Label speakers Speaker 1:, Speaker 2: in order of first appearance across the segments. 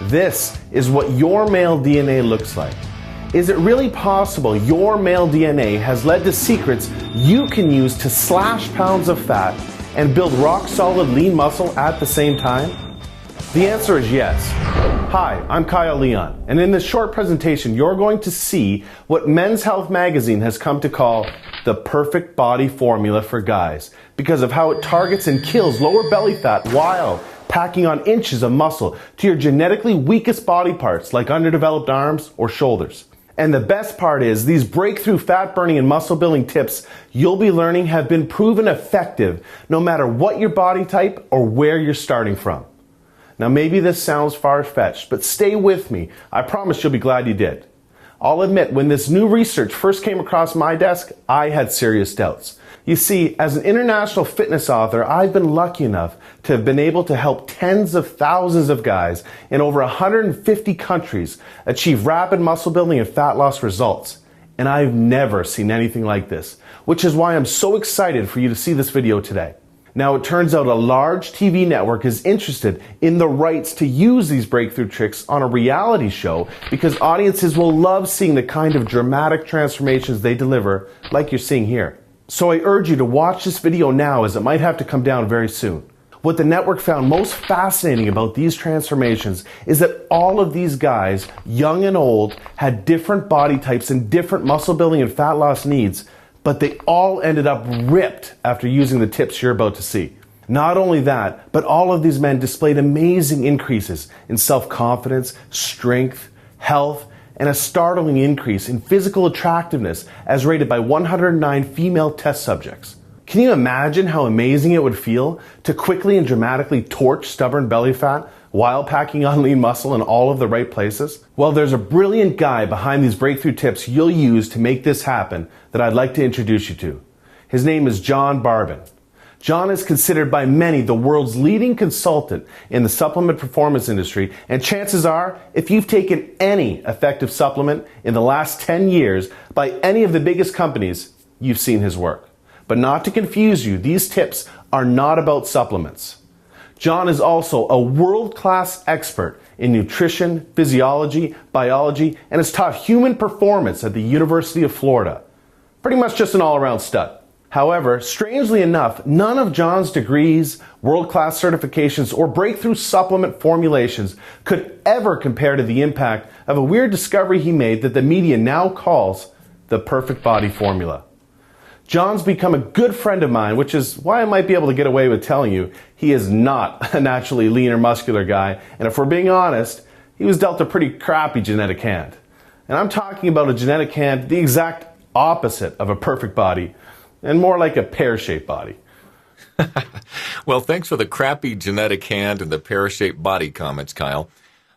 Speaker 1: This is what your male DNA looks like. Is it really possible your male DNA has led to secrets you can use to slash pounds of fat and build rock-solid lean muscle at the same time? The answer is yes. Hi, I'm Kyle Leon, and in this short presentation, you're going to see what Men's Health magazine has come to call the perfect body formula for guys because of how it targets and kills lower belly fat while packing on inches of muscle to your genetically weakest body parts like underdeveloped arms or shoulders. And the best part is these breakthrough fat burning and muscle building tips you'll be learning have been proven effective no matter what your body type or where you're starting from. Now maybe this sounds far-fetched, but stay with me. I promise you'll be glad you did. I'll admit, when this new research first came across my desk, I had serious doubts. You see, as an international fitness author, I've been lucky enough to have been able to help tens of thousands of guys in over 150 countries achieve rapid muscle building and fat loss results. And I've never seen anything like this, which is why I'm so excited for you to see this video today. Now, it turns out a large TV network is interested in the rights to use these breakthrough tricks on a reality show because audiences will love seeing the kind of dramatic transformations they deliver, like you're seeing here. So I urge you to watch this video now, as it might have to come down very soon. What the network found most fascinating about these transformations is that all of these guys, young and old, had different body types and different muscle building and fat loss needs, but they all ended up ripped after using the tips you're about to see. Not only that, but all of these men displayed amazing increases in self-confidence, strength, health, and a startling increase in physical attractiveness as rated by 109 female test subjects. Can you imagine how amazing it would feel to quickly and dramatically torch stubborn belly fat while packing on lean muscle in all of the right places? Well, there's a brilliant guy behind these breakthrough tips you'll use to make this happen that I'd like to introduce you to. His name is John Barbon. John is considered by many the world's leading consultant in the supplement performance industry, and chances are, if you've taken any effective supplement in the last 10 years by any of the biggest companies, you've seen his work. But not to confuse you, these tips are not about supplements. John is also a world-class expert in nutrition, physiology, biology, and has taught human performance at the University of Florida. Pretty much just an all-around stud. However, strangely enough, none of John's degrees, world-class certifications, or breakthrough supplement formulations could ever compare to the impact of a weird discovery he made that the media now calls the perfect body formula. John's become a good friend of mine, which is why I might be able to get away with telling you he is not a naturally lean or muscular guy, and if we're being honest, he was dealt a pretty crappy genetic hand. And I'm talking about a genetic hand the exact opposite of a perfect body, and more like a pear-shaped body.
Speaker 2: Well, thanks for the crappy genetic hand and the pear-shaped body comments, Kyle.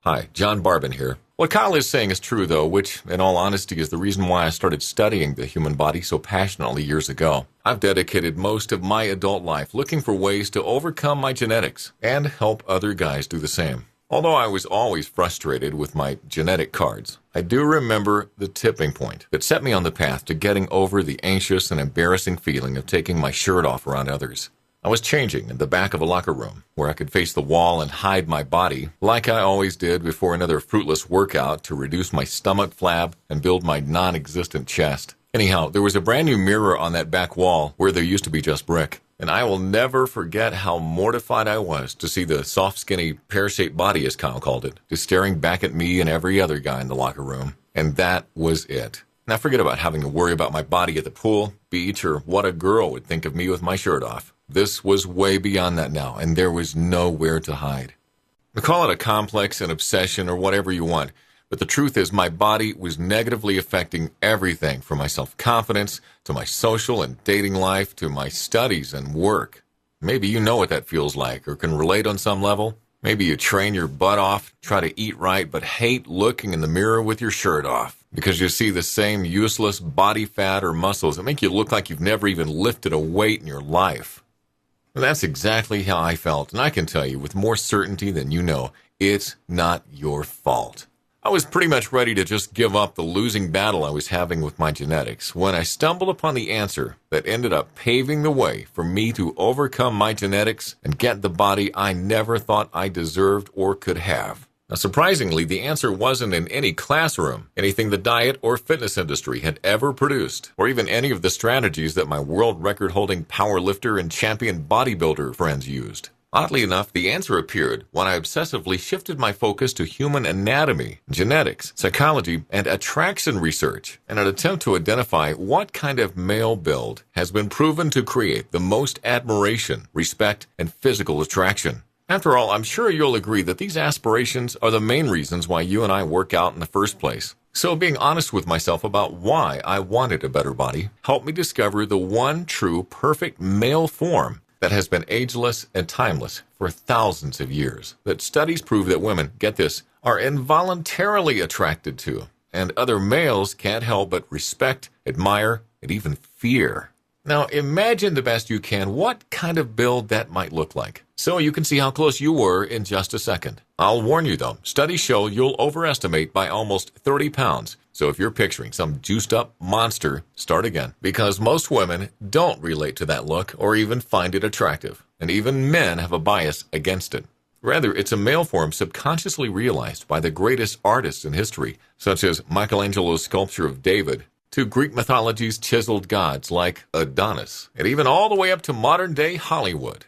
Speaker 2: Hi, John Barbon here. What Kyle is saying is true, though, which, in all honesty, is the reason why I started studying the human body so passionately years ago. I've dedicated most of my adult life looking for ways to overcome my genetics and help other guys do the same. Although I was always frustrated with my genetic cards, I do remember the tipping point that set me on the path to getting over the anxious and embarrassing feeling of taking my shirt off around others. I was changing in the back of a locker room where I could face the wall and hide my body like I always did before another fruitless workout to reduce my stomach flab and build my non-existent chest. Anyhow, there was a brand new mirror on that back wall where there used to be just brick. And I will never forget how mortified I was to see the soft, skinny, pear-shaped body, as Kyle called it, just staring back at me and every other guy in the locker room. And that was it. Now forget about having to worry about my body at the pool, beach, or what a girl would think of me with my shirt off. This was way beyond that now, and there was nowhere to hide. Call it a complex, an obsession, or whatever you want. But the truth is my body was negatively affecting everything from my self-confidence to my social and dating life to my studies and work. Maybe you know what that feels like or can relate on some level. Maybe you train your butt off, try to eat right, but hate looking in the mirror with your shirt off because you see the same useless body fat or muscles that make you look like you've never even lifted a weight in your life. And that's exactly how I felt, and I can tell you with more certainty than you know, it's not your fault. I was pretty much ready to just give up the losing battle I was having with my genetics when I stumbled upon the answer that ended up paving the way for me to overcome my genetics and get the body I never thought I deserved or could have. Now, surprisingly, the answer wasn't in any classroom, anything the diet or fitness industry had ever produced, or even any of the strategies that my world record-holding powerlifter and champion bodybuilder friends used. Oddly enough, the answer appeared when I obsessively shifted my focus to human anatomy, genetics, psychology, and attraction research in an attempt to identify what kind of male build has been proven to create the most admiration, respect, and physical attraction. After all, I'm sure you'll agree that these aspirations are the main reasons why you and I work out in the first place. So being honest with myself about why I wanted a better body helped me discover the one true perfect male form that has been ageless and timeless for thousands of years, that studies prove that women, get this, are involuntarily attracted to, and other males can't help but respect, admire, and even fear. Now imagine the best you can what kind of build that might look like, so you can see how close you were in just a second. I'll warn you though, studies show you'll overestimate by almost 30 pounds. So if you're picturing some juiced-up monster, start again. Because most women don't relate to that look or even find it attractive. And even men have a bias against it. Rather, it's a male form subconsciously realized by the greatest artists in history, such as Michelangelo's sculpture of David, to Greek mythology's chiseled gods like Adonis, and even all the way up to modern-day Hollywood.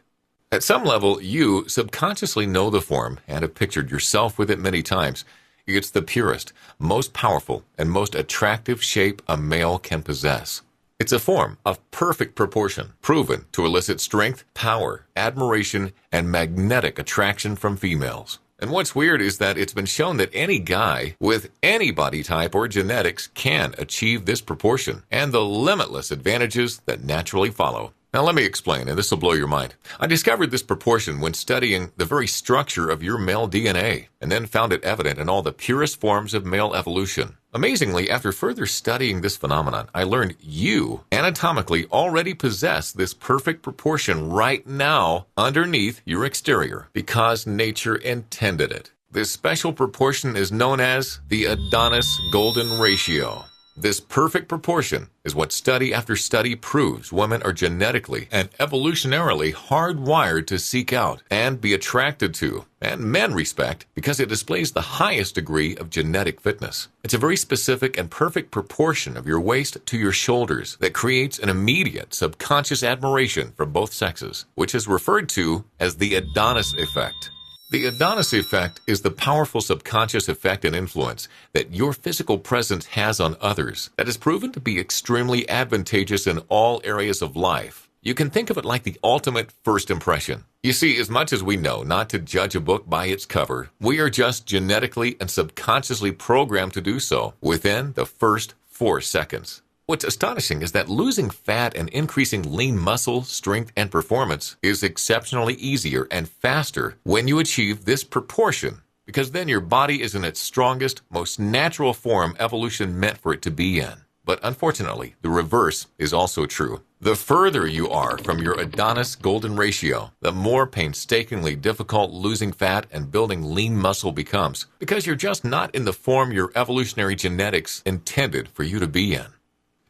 Speaker 2: At some level, you subconsciously know the form and have pictured yourself with it many times. It's the purest, most powerful, and most attractive shape a male can possess. It's a form of perfect proportion, proven to elicit strength, power, admiration, and magnetic attraction from females. And what's weird is that it's been shown that any guy with any body type or genetics can achieve this proportion and the limitless advantages that naturally follow. Now let me explain, and this will blow your mind. I discovered this proportion when studying the very structure of your male DNA, and then found it evident in all the purest forms of male evolution. Amazingly, after further studying this phenomenon, I learned you anatomically already possess this perfect proportion right now underneath your exterior, because nature intended it. This special proportion is known as the Adonis Golden Ratio. This perfect proportion is what study after study proves women are genetically and evolutionarily hardwired to seek out and be attracted to, and men respect, because it displays the highest degree of genetic fitness. It's a very specific and perfect proportion of your waist to your shoulders that creates an immediate subconscious admiration for both sexes, which is referred to as the Adonis effect. The Adonis effect is the powerful subconscious effect and influence that your physical presence has on others that is proven to be extremely advantageous in all areas of life. You can think of it like the ultimate first impression. You see, as much as we know not to judge a book by its cover, we are just genetically and subconsciously programmed to do so within the first 4 seconds. What's astonishing is that losing fat and increasing lean muscle, strength, and performance is exceptionally easier and faster when you achieve this proportion, because then your body is in its strongest, most natural form evolution meant for it to be in. But unfortunately, the reverse is also true. The further you are from your Adonis Golden Ratio, the more painstakingly difficult losing fat and building lean muscle becomes, because you're just not in the form your evolutionary genetics intended for you to be in.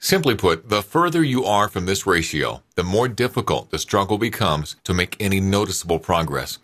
Speaker 2: Simply put, the further you are from this ratio, the more difficult the struggle becomes to make any noticeable progress.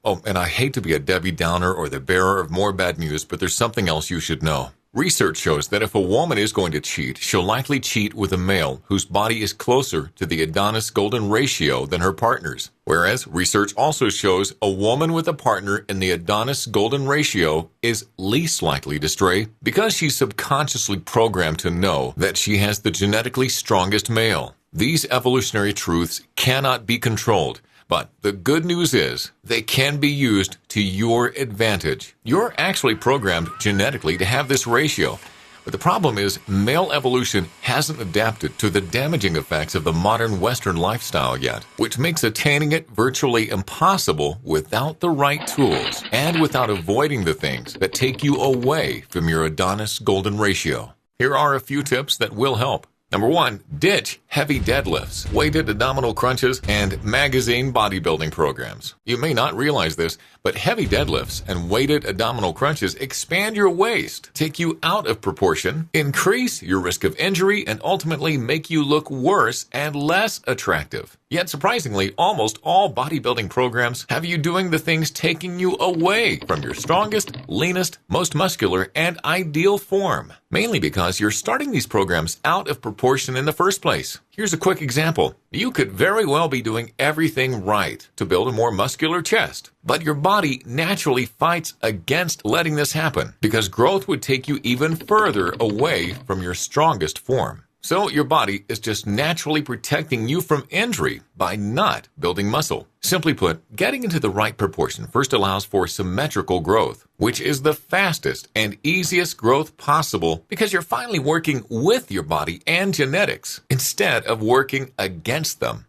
Speaker 2: Oh, and I hate to be a Debbie Downer or the bearer of more bad news, but there's something else you should know. Research shows that if a woman is going to cheat, she'll likely cheat with a male whose body is closer to the Adonis Golden Ratio than her partner's. Whereas research also shows a woman with a partner in the Adonis Golden Ratio is least likely to stray because she's subconsciously programmed to know that she has the genetically strongest male. These evolutionary truths cannot be controlled. But the good news is they can be used to your advantage. You're actually programmed genetically to have this ratio. But the problem is male evolution hasn't adapted to the damaging effects of the modern Western lifestyle yet, which makes attaining it virtually impossible without the right tools and without avoiding the things that take you away from your Adonis Golden Ratio. Here are a few tips that will help. Number 1, ditch heavy deadlifts, weighted abdominal crunches, and magazine bodybuilding programs. You may not realize this, But heavy deadlifts and weighted abdominal crunches expand your waist, take you out of proportion, increase your risk of injury, and ultimately make you look worse and less attractive. Yet surprisingly, almost all bodybuilding programs have you doing the things taking you away from your strongest, leanest, most muscular, and ideal form. Mainly because you're starting these programs out of proportion in the first place. Here's a quick example. You could very well be doing everything right to build a more muscular chest, but your body naturally fights against letting this happen because growth would take you even further away from your strongest form. So your body is just naturally protecting you from injury by not building muscle. Simply put, getting into the right proportion first allows for symmetrical growth, which is the fastest and easiest growth possible because you're finally working with your body and genetics instead of working against them.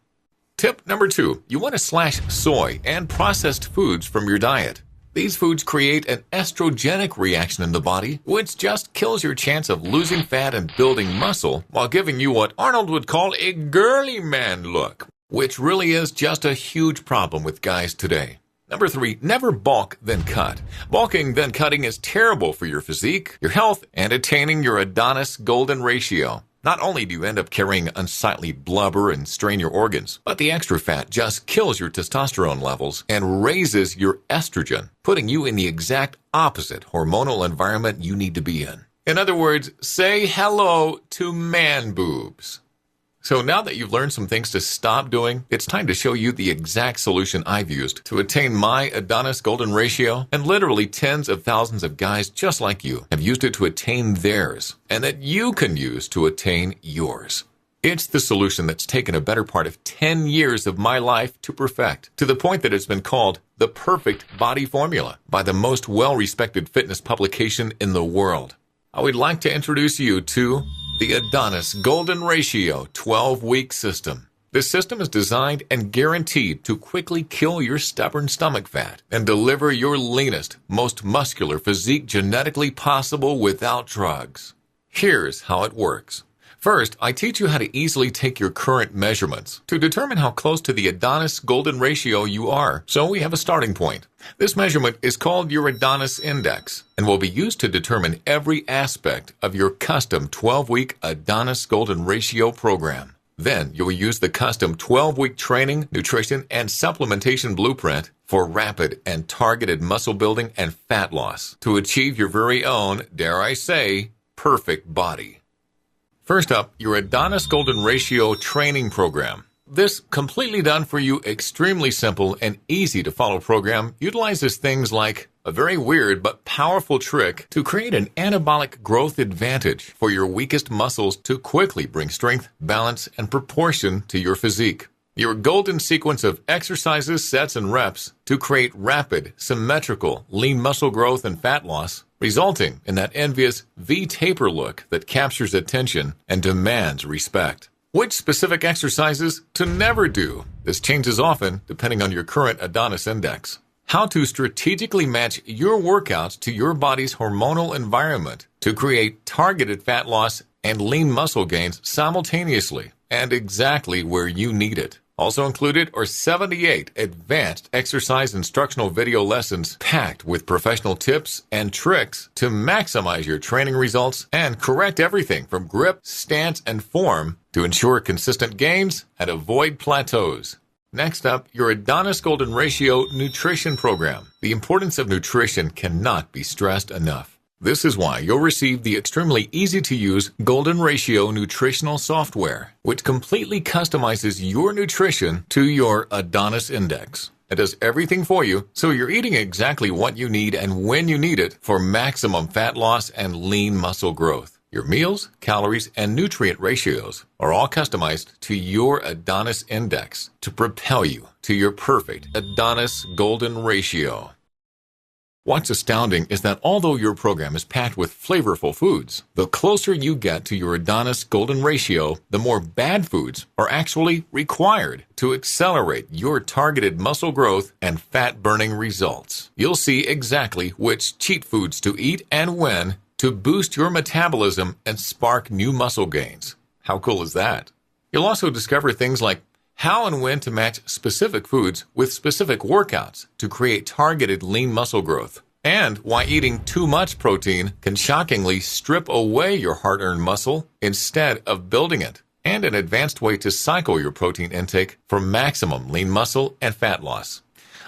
Speaker 2: Tip number 2, you want to slash soy and processed foods from your diet. These foods create an estrogenic reaction in the body, which just kills your chance of losing fat and building muscle while giving you what Arnold would call a girly man look, which really is just a huge problem with guys today. Number 3, never bulk then cut. Bulking then cutting is terrible for your physique, your health, and attaining your Adonis Golden Ratio. Not only do you end up carrying unsightly blubber and strain your organs, but the extra fat just kills your testosterone levels and raises your estrogen, putting you in the exact opposite hormonal environment you need to be in. In other words, say hello to man boobs. So now that you've learned some things to stop doing, it's time to show you the exact solution I've used to attain my Adonis Golden Ratio, and literally tens of thousands of guys just like you have used it to attain theirs, and that you can use to attain yours. It's the solution that's taken a better part of 10 years of my life to perfect, to the point that it's been called the perfect body formula by the most well-respected fitness publication in the world. I would like to introduce you to the Adonis Golden Ratio 12-week system. This system is designed and guaranteed to quickly kill your stubborn stomach fat and deliver your leanest, most muscular physique genetically possible without drugs. Here's how it works. First, I teach you how to easily take your current measurements to determine how close to the Adonis Golden Ratio you are, so we have a starting point. This measurement is called your Adonis Index and will be used to determine every aspect of your custom 12-week Adonis Golden Ratio program. Then you'll use the custom 12-week training, nutrition, and supplementation blueprint for rapid and targeted muscle building and fat loss to achieve your very own, dare I say, perfect body. First up, your Adonis Golden Ratio training program. This completely done for you, extremely simple and easy to follow program utilizes things like a very weird but powerful trick to create an anabolic growth advantage for your weakest muscles to quickly bring strength, balance, and proportion to your physique. Your golden sequence of exercises, sets, and reps to create rapid, symmetrical, lean muscle growth and fat loss, resulting in that envious V-taper look that captures attention and demands respect. Which specific exercises to never do? This changes often depending on your current Adonis Index. How to strategically match your workouts to your body's hormonal environment to create targeted fat loss and lean muscle gains simultaneously and exactly where you need it. Also included are 78 advanced exercise instructional video lessons packed with professional tips and tricks to maximize your training results and correct everything from grip, stance, and form to ensure consistent gains and avoid plateaus. Next up, your Adonis Golden Ratio nutrition program. The importance of nutrition cannot be stressed enough. This is why you'll receive the extremely easy-to-use Golden Ratio nutritional software, which completely customizes your nutrition to your Adonis Index. It does everything for you, so you're eating exactly what you need and when you need it for maximum fat loss and lean muscle growth. Your meals, calories, and nutrient ratios are all customized to your Adonis Index to propel you to your perfect Adonis Golden Ratio. What's astounding is that although your program is packed with flavorful foods, the closer you get to your Adonis Golden Ratio, the more bad foods are actually required to accelerate your targeted muscle growth and fat-burning results. You'll see exactly which cheat foods to eat and when to boost your metabolism and spark new muscle gains. How cool is that? You'll also discover things like how and when to match specific foods with specific workouts to create targeted lean muscle growth, and why eating too much protein can shockingly strip away your hard-earned muscle instead of building it, and an advanced way to cycle your protein intake for maximum lean muscle and fat loss.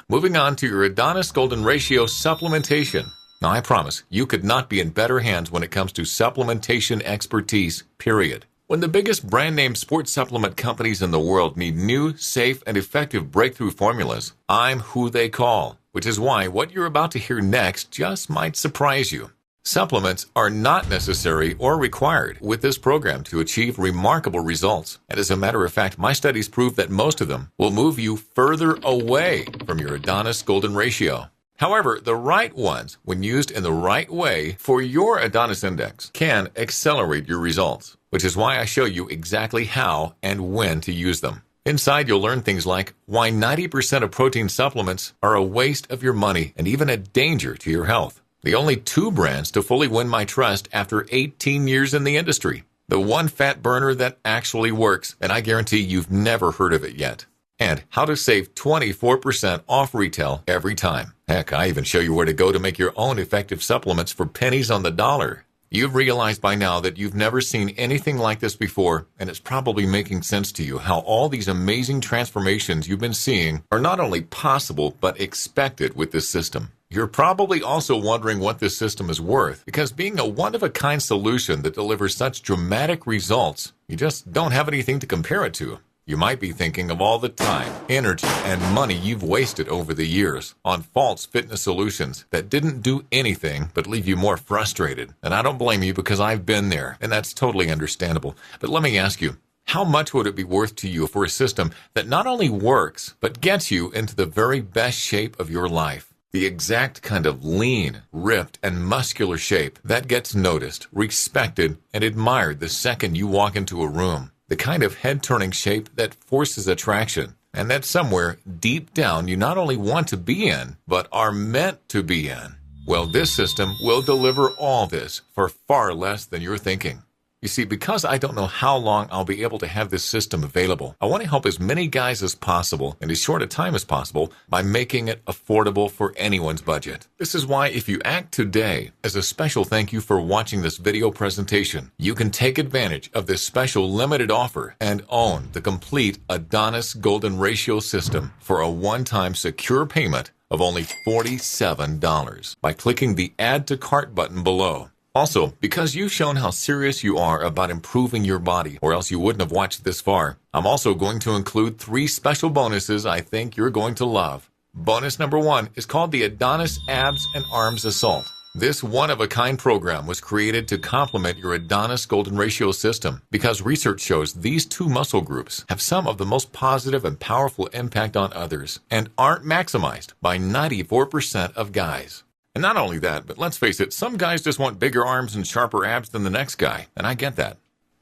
Speaker 2: Moving on to your Adonis Golden Ratio supplementation. Now, I promise you could not be in better hands when it comes to supplementation expertise, period. When the biggest brand-name sports supplement companies in the world need new, safe, and effective breakthrough formulas, I'm who they call, which is why what you're about to hear next just might surprise you. Supplements are not necessary or required with this program to achieve remarkable results. And as a matter of fact, my studies prove that most of them will move you further away from your Adonis Golden Ratio. However, the right ones, when used in the right way for your Adonis Index, can accelerate your results, which is why I show you exactly how and when to use them. Inside, you'll learn things like why 90% of protein supplements are a waste of your money and even a danger to your health. The only 2 brands to fully win my trust after 18 years in the industry. The one fat burner that actually works, and I guarantee you've never heard of it yet. And how to save 24% off retail every time. Heck, I even show you where to go to make your own effective supplements for pennies on the dollar. You've realized by now that you've never seen anything like this before, and it's probably making sense to you how all these amazing transformations you've been seeing are not only possible, but expected with this system. You're probably also wondering what this system is worth, because being a one-of-a-kind solution that delivers such dramatic results, you just don't have anything to compare it to. You might be thinking of all the time, energy, and money you've wasted over the years on false fitness solutions that didn't do anything but leave you more frustrated. And I don't blame you because I've been there, and that's totally understandable. But let me ask you, how much would it be worth to you for a system that not only works, but gets you into the very best shape of your life? The exact kind of lean, ripped, and muscular shape that gets noticed, respected, and admired the second you walk into a room. The kind of head-turning shape that forces attraction, and that somewhere deep down you not only want to be in, but are meant to be in. Well, this system will deliver all this for far less than you're thinking. You see, because I don't know how long I'll be able to have this system available, I want to help as many guys as possible in as short a time as possible by making it affordable for anyone's budget. This is why if you act today, as a special thank you for watching this video presentation, you can take advantage of this special limited offer and own the complete Adonis Golden Ratio System for a one-time secure payment of only $47 by clicking the Add to Cart button below. Also, because you've shown how serious you are about improving your body, or else you wouldn't have watched this far, I'm also going to include 3 special bonuses I think you're going to love. Bonus number 1 is called the Adonis Abs and Arms Assault. This one-of-a-kind program was created to complement your Adonis Golden Ratio system because research shows these 2 muscle groups have some of the most positive and powerful impact on others and aren't maximized by 94% of guys. And not only that, but let's face it, some guys just want bigger arms and sharper abs than the next guy, and I get that.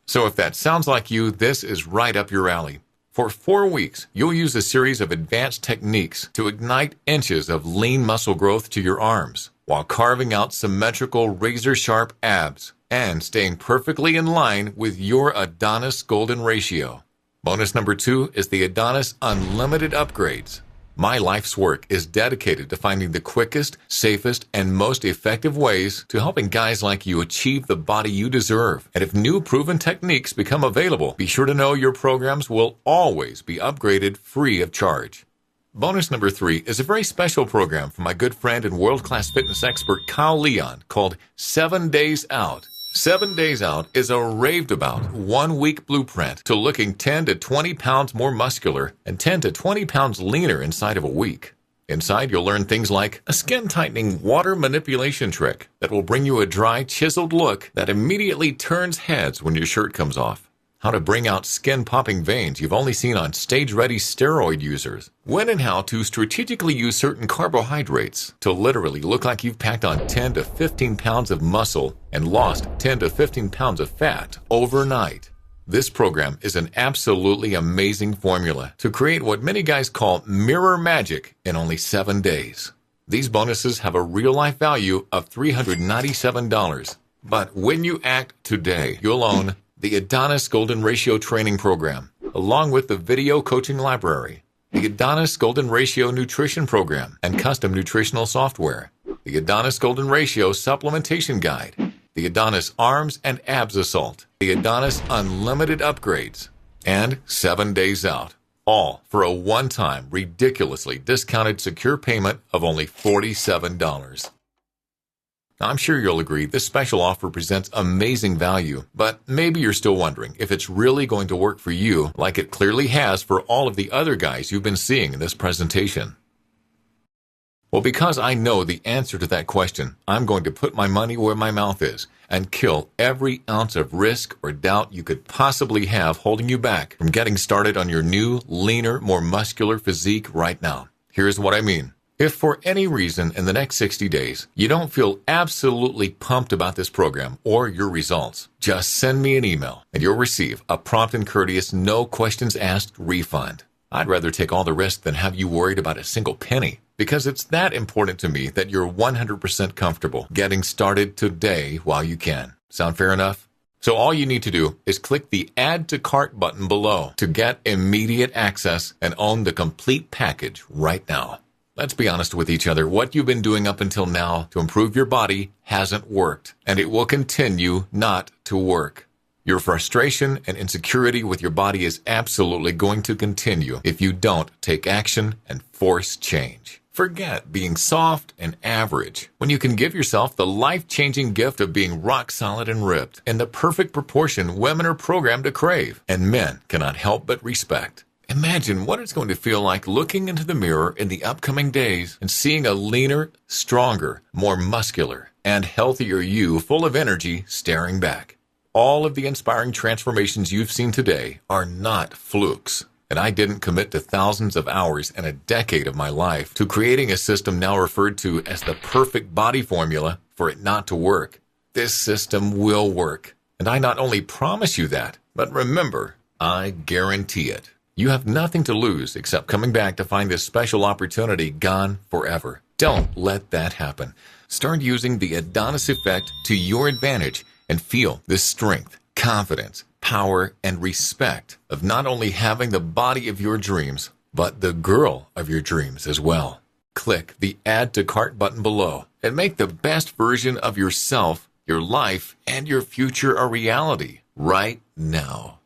Speaker 2: So if that sounds like you, this is right up your alley. For 4 weeks, you'll use a series of advanced techniques to ignite inches of lean muscle growth to your arms, while carving out symmetrical razor-sharp abs and staying perfectly in line with your Adonis Golden Ratio. Bonus number 2 is the Adonis Unlimited Upgrades. My life's work is dedicated to finding the quickest, safest, and most effective ways to helping guys like you achieve the body you deserve. And if new proven techniques become available, be sure to know your programs will always be upgraded free of charge. Bonus number 3 is a very special program from my good friend and world-class fitness expert Kyle Leon called 7 Days Out. 7 Days Out is a raved-about 1-week blueprint to looking 10 to 20 pounds more muscular and 10 to 20 pounds leaner inside of a week. Inside, you'll learn things like a skin-tightening water manipulation trick that will bring you a dry, chiseled look that immediately turns heads when your shirt comes off. How to bring out skin-popping veins you've only seen on stage-ready steroid users. When and how to strategically use certain carbohydrates to literally look like you've packed on 10 to 15 pounds of muscle and lost 10 to 15 pounds of fat overnight. This program is an absolutely amazing formula to create what many guys call mirror magic in only 7 days. These bonuses have a real-life value of $397. But when you act today, you'll own the Adonis Golden Ratio Training Program, along with the video coaching library, the Adonis Golden Ratio Nutrition Program and custom nutritional software, the Adonis Golden Ratio Supplementation Guide, the Adonis Arms and Abs Assault, the Adonis Unlimited Upgrades, and 7 Days Out, all for a one-time, ridiculously discounted secure payment of only $47. I'm sure you'll agree this special offer presents amazing value, but maybe you're still wondering if it's really going to work for you like it clearly has for all of the other guys you've been seeing in this presentation. Well, because I know the answer to that question, I'm going to put my money where my mouth is and kill every ounce of risk or doubt you could possibly have holding you back from getting started on your new, leaner, more muscular physique right now. Here's what I mean. If for any reason in the next 60 days you don't feel absolutely pumped about this program or your results, just send me an email and you'll receive a prompt and courteous, no questions asked refund. I'd rather take all the risk than have you worried about a single penny, because it's that important to me that you're 100% comfortable getting started today while you can. Sound fair enough? So all you need to do is click the Add to Cart button below to get immediate access and own the complete package right now. Let's be honest with each other. What you've been doing up until now to improve your body hasn't worked, and it will continue not to work. Your frustration and insecurity with your body is absolutely going to continue if you don't take action and force change. Forget being soft and average when you can give yourself the life-changing gift of being rock solid and ripped in the perfect proportion women are programmed to crave and men cannot help but respect. Imagine what it's going to feel like looking into the mirror in the upcoming days and seeing a leaner, stronger, more muscular, and healthier you full of energy staring back. All of the inspiring transformations you've seen today are not flukes, and I didn't commit to thousands of hours and a decade of my life to creating a system now referred to as the perfect body formula for it not to work. This system will work, and I not only promise you that, but remember, I guarantee it. You have nothing to lose except coming back to find this special opportunity gone forever. Don't let that happen. Start using the Adonis effect to your advantage and feel the strength, confidence, power, and respect of not only having the body of your dreams, but the girl of your dreams as well. Click the Add to Cart button below and make the best version of yourself, your life, and your future a reality right now.